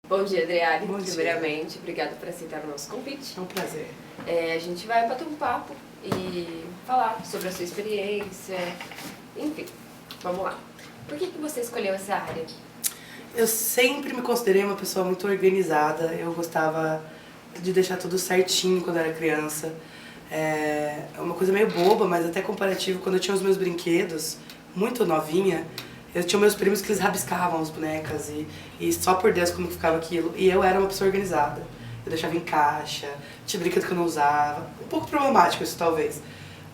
Bom dia, Adriane. Bom dia. Primeiramente, obrigada por aceitar o nosso convite. É um prazer. A gente vai bater um papo e falar sobre a sua experiência, enfim, vamos lá. Por que você escolheu essa área? Eu sempre me considerei uma pessoa muito organizada. Eu gostava de deixar tudo certinho quando eu era criança. É uma coisa meio boba, mas até comparativo. Quando eu tinha os meus brinquedos, muito novinha, eu tinha meus primos que eles rabiscavam as bonecas e só por Deus como que ficava aquilo. E eu era uma pessoa organizada. Eu deixava em caixa, tinha brinquedo que eu não usava. Um pouco problemático isso talvez,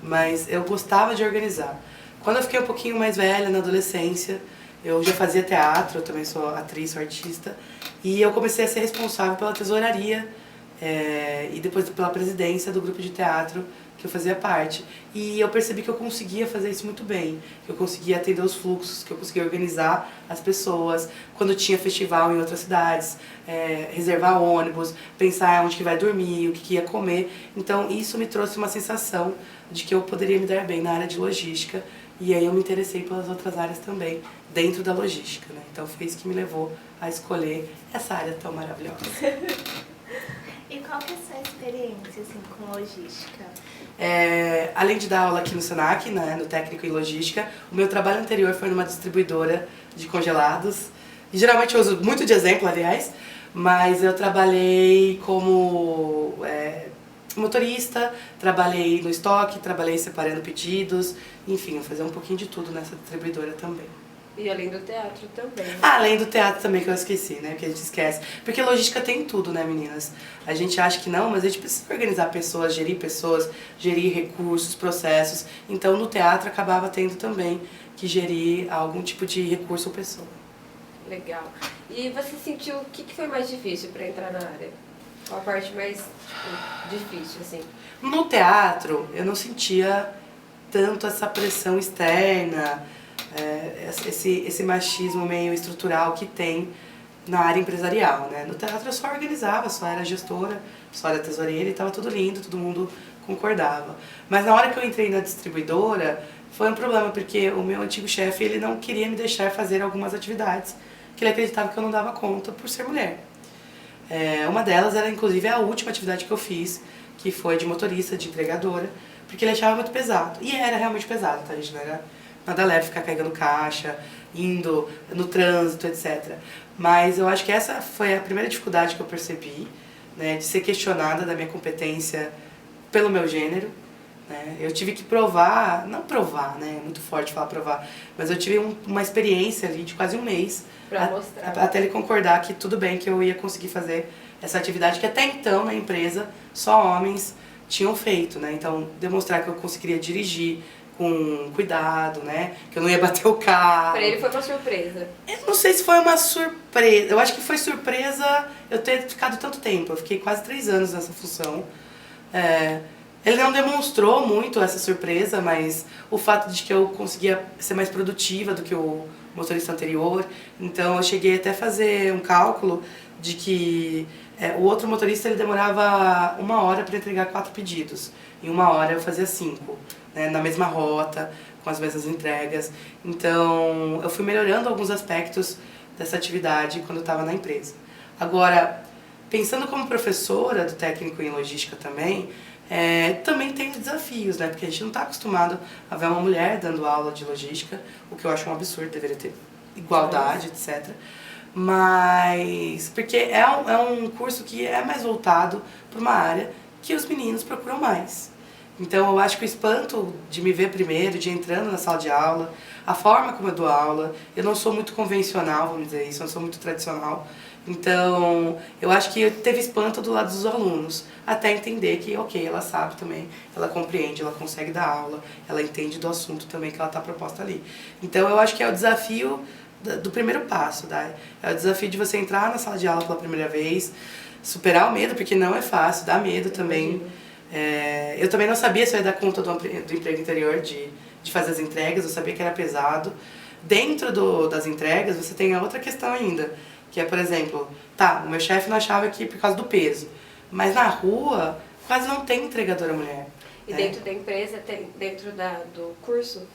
mas eu gostava de organizar. Quando eu fiquei um pouquinho mais velha, na adolescência, eu já fazia teatro, eu também sou atriz, sou artista, e eu comecei a ser responsável pela tesouraria e depois pela presidência do grupo de teatro que eu fazia parte. E eu percebi que eu conseguia fazer isso muito bem, que eu conseguia atender os fluxos, que eu conseguia organizar as pessoas, quando tinha festival em outras cidades, reservar ônibus, pensar onde que vai dormir, o que ia comer. Então isso me trouxe uma sensação de que eu poderia me dar bem na área de logística, e aí eu me interessei pelas outras áreas também, dentro da logística, né? Então foi isso que me levou a escolher essa área tão maravilhosa. E qual que é a sua experiência assim, com logística? Além de dar aula aqui no Senac, né, no técnico em logística, o meu trabalho anterior foi numa distribuidora de congelados. E geralmente eu uso muito de exemplo, aliás, mas eu trabalhei como motorista, trabalhei no estoque, trabalhei separando pedidos, enfim, eu fazia um pouquinho de tudo nessa distribuidora também. E além do teatro também. Além do teatro também, que eu esqueci, né? Porque a gente esquece. Porque logística tem tudo, né, meninas? A gente acha que não, mas a gente precisa organizar pessoas, gerir recursos, processos. Então, no teatro, acabava tendo também que gerir algum tipo de recurso ou pessoa. Legal. E você sentiu o que foi mais difícil para entrar na área? Qual a parte mais difícil, assim? No teatro, eu não sentia tanto essa pressão externa, esse machismo meio estrutural que tem na área empresarial, né? No teatro eu só organizava, só era gestora, só era tesoureira e estava tudo lindo, todo mundo concordava. Mas na hora que eu entrei na distribuidora, foi um problema, porque o meu antigo chefe, ele não queria me deixar fazer algumas atividades que ele acreditava que eu não dava conta por ser mulher. Uma delas era, inclusive, a última atividade que eu fiz, que foi de motorista, de entregadora, porque ele achava muito pesado. E era realmente pesado, tá, gente? Não era nada leve ficar carregando caixa, indo no trânsito, etc. Mas eu acho que essa foi a primeira dificuldade que eu percebi, né, de ser questionada da minha competência pelo meu gênero. Né? Eu tive que provar, não provar, né, é muito forte falar provar, mas eu tive uma experiência ali de quase um mês até ele concordar que tudo bem, que eu ia conseguir fazer essa atividade que até então na empresa só homens tinham feito, né? Então demonstrar que eu conseguiria dirigir com cuidado, né? Que eu não ia bater o carro. Pra ele foi uma surpresa. Eu não sei se foi uma surpresa. Eu acho que foi surpresa eu ter ficado tanto tempo. Eu fiquei quase 3 anos nessa função. Ele não demonstrou muito essa surpresa, mas o fato de que eu conseguia ser mais produtiva do que o motorista anterior. Então eu cheguei até a fazer um cálculo de que o outro motorista ele demorava 1 hora para entregar 4 pedidos. Em 1 hora eu fazia 5, né, na mesma rota, com as mesmas entregas. Então eu fui melhorando alguns aspectos dessa atividade quando eu estava na empresa. Agora, pensando como professora do técnico em logística também, também tem desafios, né? Porque a gente não está acostumado a ver uma mulher dando aula de logística, o que eu acho um absurdo, deveria ter igualdade, etc. Mas, porque é um curso que é mais voltado para uma área que os meninos procuram mais. Então eu acho que o espanto de me ver primeiro, de entrando na sala de aula, a forma como eu dou aula, eu não sou muito convencional, vamos dizer isso, eu não sou muito tradicional. Então, eu acho que teve espanto do lado dos alunos, até entender que, ok, ela sabe também, ela compreende, ela consegue dar aula, ela entende do assunto também que ela está proposta ali. Então, eu acho que é o desafio do primeiro passo, tá? É o desafio de você entrar na sala de aula pela primeira vez, superar o medo, porque não é fácil, dá medo também. Eu também não sabia se eu ia dar conta do emprego interior, de fazer as entregas, eu sabia que era pesado. Dentro das entregas, você tem a outra questão ainda, que é, por exemplo, o meu chefe não achava que por causa do peso, mas na rua quase não tem entregadora mulher. E dentro da empresa, dentro do curso,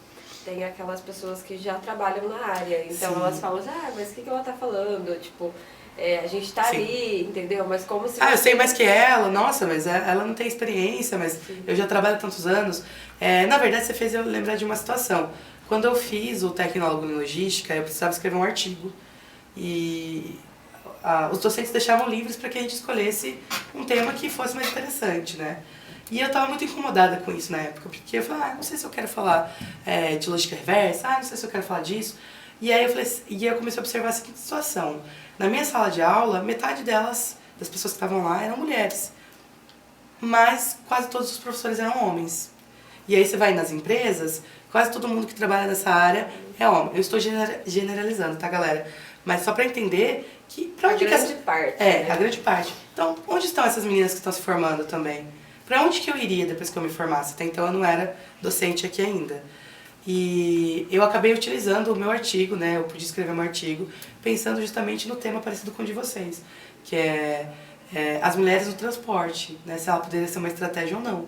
tem aquelas pessoas que já trabalham na área, então Sim. elas falam, mas o que ela tá falando? Tipo, a gente tá Sim. ali, entendeu? Mas como se... Ah, eu sei mais que ela, nossa, mas ela não tem experiência, mas eu já trabalho há tantos anos. Na verdade, você fez eu lembrar de uma situação. Quando eu fiz o tecnólogo em logística, eu precisava escrever um artigo. E os docentes deixavam livres para que a gente escolhesse um tema que fosse mais interessante, né? E eu estava muito incomodada com isso na época, porque eu falei, não sei se eu quero falar de lógica reversa, não sei se eu quero falar disso. E aí eu comecei a observar a seguinte situação. Na minha sala de aula, metade das pessoas que estavam lá, eram mulheres. Mas quase todos os professores eram homens. E aí você vai nas empresas, quase todo mundo que trabalha nessa área é homem. Eu estou generalizando, tá, galera? Mas só para entender que... Pra onde grande parte. né? A grande parte. Então, onde estão essas meninas que estão se formando também? Para onde que eu iria depois que eu me formasse? Até então eu não era docente aqui ainda. E eu acabei utilizando o meu artigo, né? Eu pude escrever meu artigo pensando justamente no tema parecido com o de vocês, que é as mulheres no transporte, né? Se ela poderia ser uma estratégia ou não.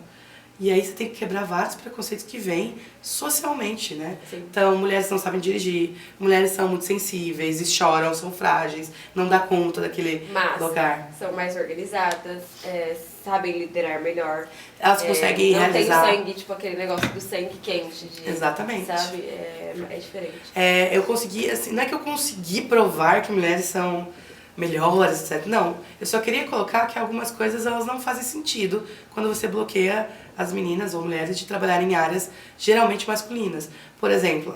E aí você tem que quebrar vários preconceitos que vêm socialmente, né? Sim. Então, mulheres não sabem dirigir, mulheres são muito sensíveis e choram, são frágeis, não dá conta daquele lugar. São mais organizadas, sabem liderar melhor. Elas conseguem realizar... Não tem sangue, tipo aquele negócio do sangue quente. Exatamente. Sabe? É diferente. Eu consegui, assim, não é que eu consegui provar que mulheres são melhores, etc. Não, eu só queria colocar que algumas coisas elas não fazem sentido quando você bloqueia as meninas ou mulheres de trabalhar em áreas geralmente masculinas. Por exemplo,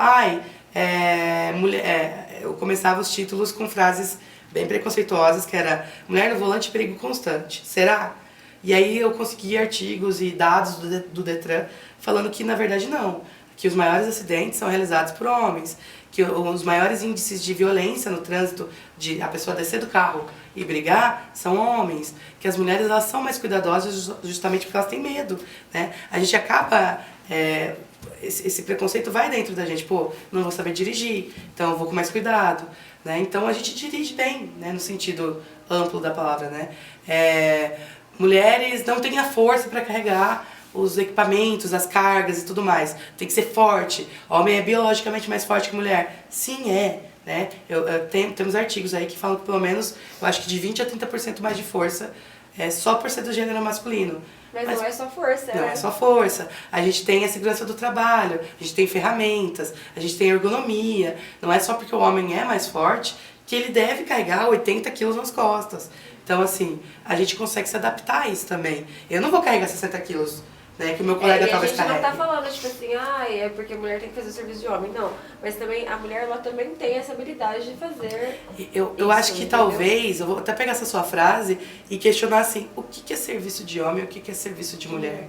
eu começava os títulos com frases bem preconceituosas, que era mulher no volante, perigo constante. Será? E aí eu consegui artigos e dados do Detran falando que na verdade não, que os maiores acidentes são realizados por homens, que os maiores índices de violência no trânsito, de a pessoa descer do carro e brigar, são homens, que as mulheres elas são mais cuidadosas justamente porque elas têm medo, né? A gente acaba... esse preconceito vai dentro da gente, não vou saber dirigir, então eu vou com mais cuidado, né? Então a gente dirige bem, né? No sentido amplo da palavra, né? Mulheres não têm a força para carregar os equipamentos, as cargas e tudo mais. Tem que ser forte. Homem é biologicamente mais forte que mulher. Sim, né? Temos artigos aí que falam que pelo menos, eu acho que de 20% a 30% mais de força só por ser do gênero masculino. Mas não é só força, Não né? é só força. A gente tem a segurança do trabalho, a gente tem ferramentas, a gente tem ergonomia. Não é só porque o homem é mais forte que ele deve carregar 80 quilos nas costas. Então, assim, a gente consegue se adaptar a isso também. Eu não vou carregar 60 quilos, né, que o meu colega talvez carregue. A gente não tá falando, tipo assim, é porque a mulher tem que fazer o serviço de homem, não. Mas também, a mulher, ela também tem essa habilidade de fazer Eu acho que entendeu? talvez, eu vou até pegar essa sua frase e questionar assim, o que é serviço de homem e o que é serviço de mulher?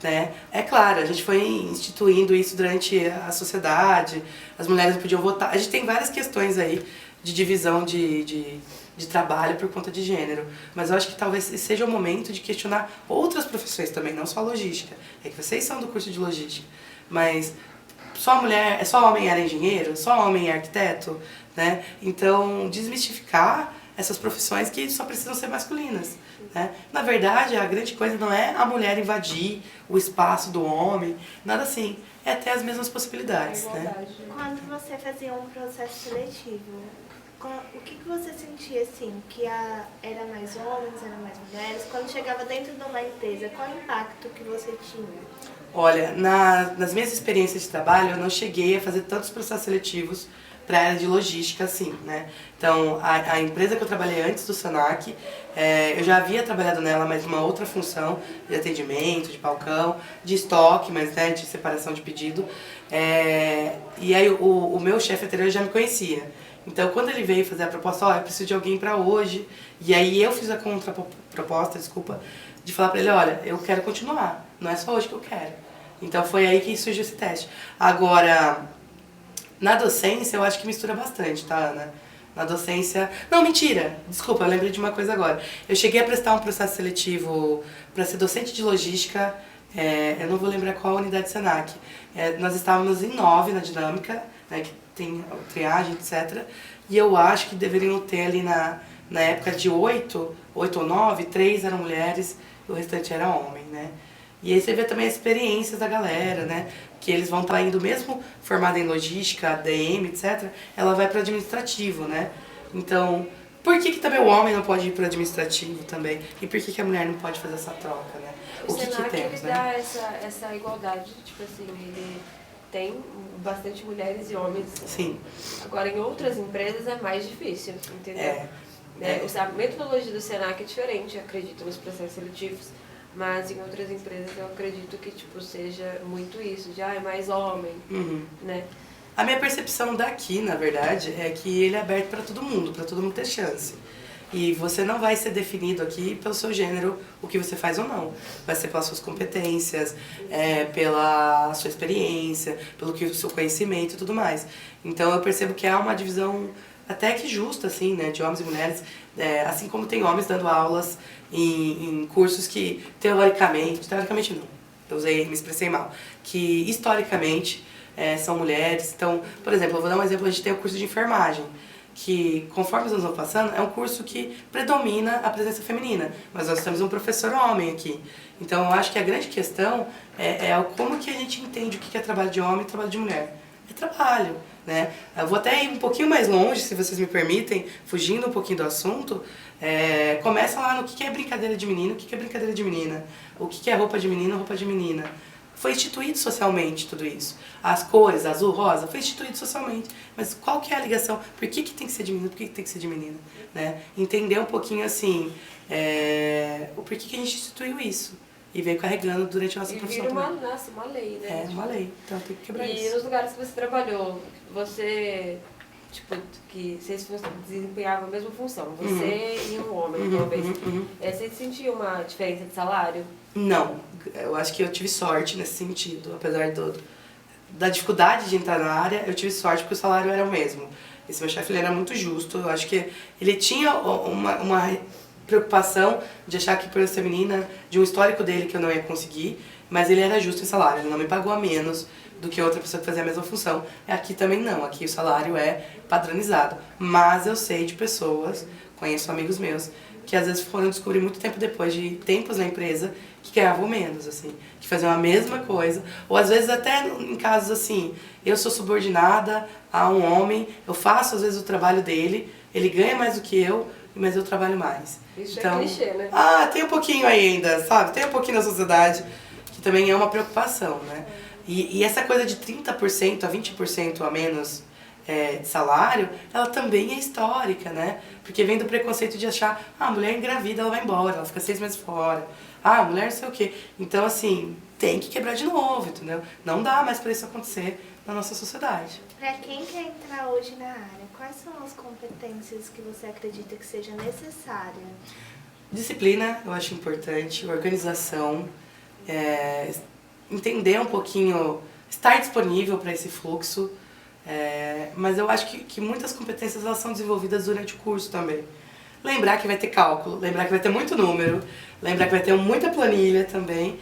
Né? É claro, a gente foi instituindo isso durante a sociedade, as mulheres não podiam votar. A gente tem várias questões aí de divisão de trabalho por conta de gênero. Mas eu acho que talvez seja o momento de questionar outras profissões também, não só a logística. É que vocês são do curso de logística, mas só homem era engenheiro, só homem é arquiteto, né? Então, desmistificar essas profissões que só precisam ser masculinas, né? Na verdade, a grande coisa não é a mulher invadir o espaço do homem, nada assim. É ter as mesmas possibilidades, né? Quando você fazia um processo seletivo, o que você sentia assim? Que era mais homens, era mais mulheres? Quando chegava dentro de uma empresa, qual o impacto que você tinha? Olha, nas minhas experiências de trabalho, eu não cheguei a fazer tantos processos seletivos para a área de logística assim, né? Então, a empresa que eu trabalhei antes do Senac, eu já havia trabalhado nela, mas numa outra função de atendimento, de balcão, de estoque, mas né, de separação de pedido. E aí o meu chefe anterior já me conhecia. Então, quando ele veio fazer a proposta, eu preciso de alguém para hoje. E aí eu fiz a contraproposta, de falar para ele, olha, eu quero continuar, não é só hoje que eu quero. Então foi aí que surgiu esse teste. Agora, na docência eu acho que mistura bastante, tá, Ana? Na docência... Não, mentira! Desculpa, eu lembrei de uma coisa agora. Eu cheguei a prestar um processo seletivo para ser docente de logística, eu não vou lembrar qual unidade Senac. Nós estávamos em 9 na dinâmica, né, que tem triagem, etc. E eu acho que deveriam ter ali na época de 8 ou 9, 3 eram mulheres e o restante era homem, né? E aí você vê também as experiências da galera, né? Que eles vão estar indo, mesmo formada em logística, ADM, etc., ela vai para o administrativo, né? Então, Por que também o homem não pode ir para o administrativo também? E por que a mulher não pode fazer essa troca, né? O que Senac, temos, ele dá essa igualdade, tipo assim, ele tem bastante mulheres e homens. Sim. Agora, em outras empresas é mais difícil, entendeu? A metodologia do Senac é diferente, eu acredito, nos processos seletivos, mas em outras empresas eu acredito que tipo, seja muito isso, de é mais homem, né? A minha percepção daqui, na verdade, é que ele é aberto para todo mundo ter chance. E você não vai ser definido aqui pelo seu gênero, o que você faz ou não. Vai ser pelas suas competências, pela sua experiência, pelo que o seu conhecimento e tudo mais. Então eu percebo que há uma divisão até que justa, assim, né, de homens e mulheres, assim como tem homens dando aulas em cursos que teoricamente não, me expressei mal, que historicamente são mulheres. Então, por exemplo, eu vou dar um exemplo, a gente tem o curso de enfermagem, que conforme os anos vão passando, é um curso que predomina a presença feminina, mas nós temos um professor homem aqui. Então eu acho que a grande questão é como que a gente entende o que é trabalho de homem e trabalho de mulher. É trabalho, né? Eu vou até ir um pouquinho mais longe, se vocês me permitem, fugindo um pouquinho do assunto. Começa lá no que é brincadeira de menino, o que é brincadeira de menina, o que é roupa de menino, roupa de menina. Foi instituído socialmente tudo isso. As cores, azul, rosa, foi instituído socialmente. Mas qual que é a ligação? Por que tem que ser de menino, por que tem que ser de menina? Né? Entender um pouquinho assim, o porquê que a gente instituiu isso. E veio carregando durante a nossa profissão. E vira uma lei, né? Uma lei. Então tem que quebrar isso. E nos lugares que você trabalhou, que vocês desempenhavam a mesma função, você e um homem, talvez. Você sentia uma diferença de salário? Não, eu acho que eu tive sorte nesse sentido, apesar da dificuldade de entrar na área, eu tive sorte porque o salário era o mesmo. Esse meu chefe, ele era muito justo, eu acho que ele tinha uma preocupação de achar que por eu ser menina, de um histórico dele que eu não ia conseguir, mas ele era justo em salário, ele não me pagou a menos do que outra pessoa que fazia a mesma função. Aqui também não, aqui o salário é padronizado, mas eu sei de pessoas, conheço amigos meus, que às vezes foram descobrir muito tempo depois de tempos na empresa que ganhavam menos, assim, que faziam a mesma coisa, ou às vezes até em casos assim, eu sou subordinada a um homem, eu faço às vezes o trabalho dele, ele ganha mais do que eu, mas eu trabalho mais. Isso então, é clichê, né? Tem um pouquinho aí ainda, sabe? Tem um pouquinho na sociedade que também é uma preocupação, né? E essa coisa de 30% a 20% a menos de salário, ela também é histórica, né? Porque vem do preconceito de achar, a mulher engravida, ela vai embora, ela fica 6 meses fora. A mulher não sei o quê. Então, assim, tem que quebrar de novo, entendeu? Não dá mais pra isso acontecer na nossa sociedade. Pra quem quer entrar hoje na área, quais são as competências que você acredita que seja necessária? Disciplina, eu acho importante, organização, entender um pouquinho, estar disponível para esse fluxo, mas eu acho que muitas competências elas são desenvolvidas durante o curso também. Lembrar que vai ter cálculo, lembrar que vai ter muito número, lembrar que vai ter muita planilha também,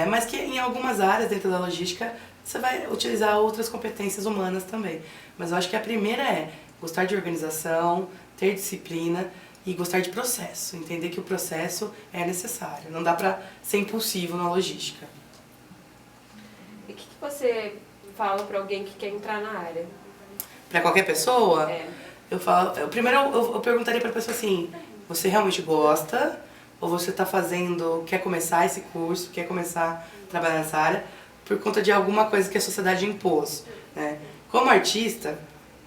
mas que em algumas áreas dentro da logística você vai utilizar outras competências humanas também. Mas eu acho que a primeira é gostar de organização, ter disciplina e gostar de processo, entender que o processo é necessário, não dá pra ser impulsivo na logística. E o que você fala pra alguém que quer entrar na área? Pra qualquer pessoa? Primeiro eu perguntaria pra pessoa assim, você realmente gosta? Ou você tá quer começar esse curso, quer começar a trabalhar nessa área por conta de alguma coisa que a sociedade impôs, né? Como artista,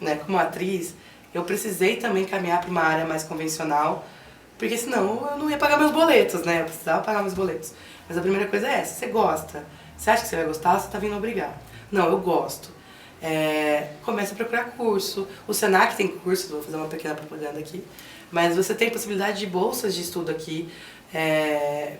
né, como atriz, eu precisei também caminhar para uma área mais convencional, porque senão eu não ia pagar meus boletos, né? Eu precisava pagar meus boletos. Mas a primeira coisa é essa, você gosta? Você acha que você vai gostar ou você tá vindo obrigado? Não, eu gosto. Começa a procurar curso. O Senac tem curso, vou fazer uma pequena propaganda aqui, mas você tem possibilidade de bolsas de estudo aqui.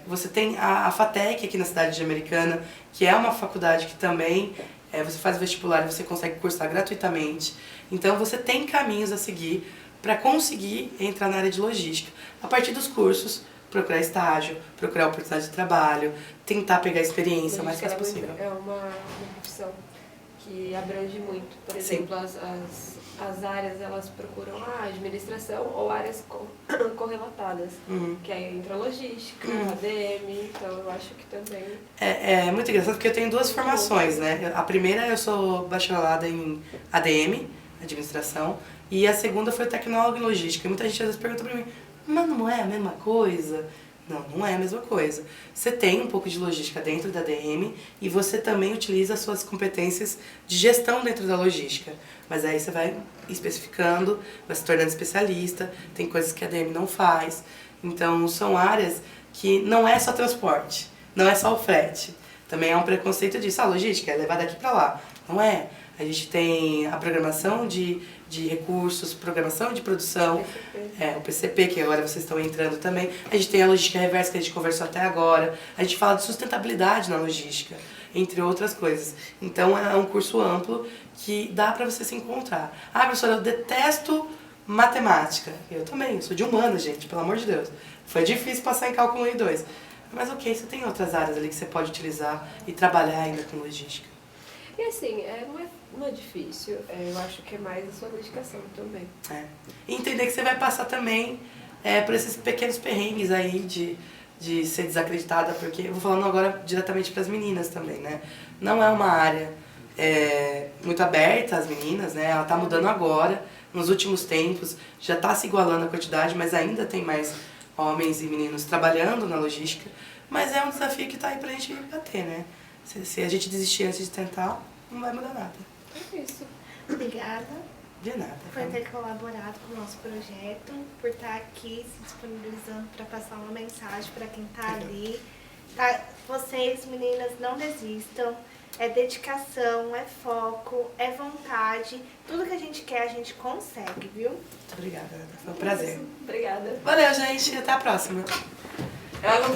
Você tem a FATEC aqui na cidade de Americana, que é uma faculdade que também você faz vestibular e você consegue cursar gratuitamente. Então você tem caminhos a seguir para conseguir entrar na área de logística. A partir dos cursos, procurar estágio, procurar oportunidade de trabalho, tentar pegar experiência o mais fácil possível. É uma profissão que abrange muito. Por exemplo, as áreas elas procuram a administração ou áreas correlatadas, que aí entra logística, ADM, então eu acho que também... É muito engraçado porque eu tenho duas formações, né? A primeira eu sou bacharelada em ADM, administração. E a segunda foi tecnólogo em logística. E muita gente às vezes pergunta pra mim, mas não é a mesma coisa? Não, não é a mesma coisa. Você tem um pouco de logística dentro da ADM e você também utiliza as suas competências de gestão dentro da logística. Mas aí você vai especificando, vai se tornando especialista, tem coisas que a ADM não faz. Então são áreas que não é só transporte, não é só o frete. Também é um preconceito disso, a logística é levar daqui para lá. Não é. A gente tem a programação de recursos, programação de produção, o PCP, que agora vocês estão entrando também. A gente tem a logística reversa, que a gente conversou até agora. A gente fala de sustentabilidade na logística, entre outras coisas. Então é um curso amplo que dá para você se encontrar. Ah, professora, eu detesto matemática. Eu também, eu sou de humanas, gente, pelo amor de Deus. Foi difícil passar em cálculo 1 e 2. Mas ok, você tem outras áreas ali que você pode utilizar e trabalhar ainda com logística. E assim, não é difícil, eu acho que é mais a sua dedicação também. E entender que você vai passar também por esses pequenos perrengues aí de ser desacreditada, porque eu vou falando agora diretamente para as meninas também, né? Não é uma área muito aberta às meninas, né? Ela está mudando agora, nos últimos tempos, já está se igualando a quantidade, mas ainda tem mais homens e meninos trabalhando na logística, mas é um desafio que está aí pra gente bater, né? Se a gente desistir antes de tentar, não vai mudar nada. É isso. Obrigada. De nada. Por ter colaborado com o nosso projeto, por estar aqui se disponibilizando para passar uma mensagem para quem está ali. Tá? Vocês, meninas, não desistam. É dedicação, é foco, é vontade. Tudo que a gente quer, a gente consegue, viu? Muito obrigada, Ana. Foi um prazer. Obrigada. Valeu, gente. Até a próxima. Ela não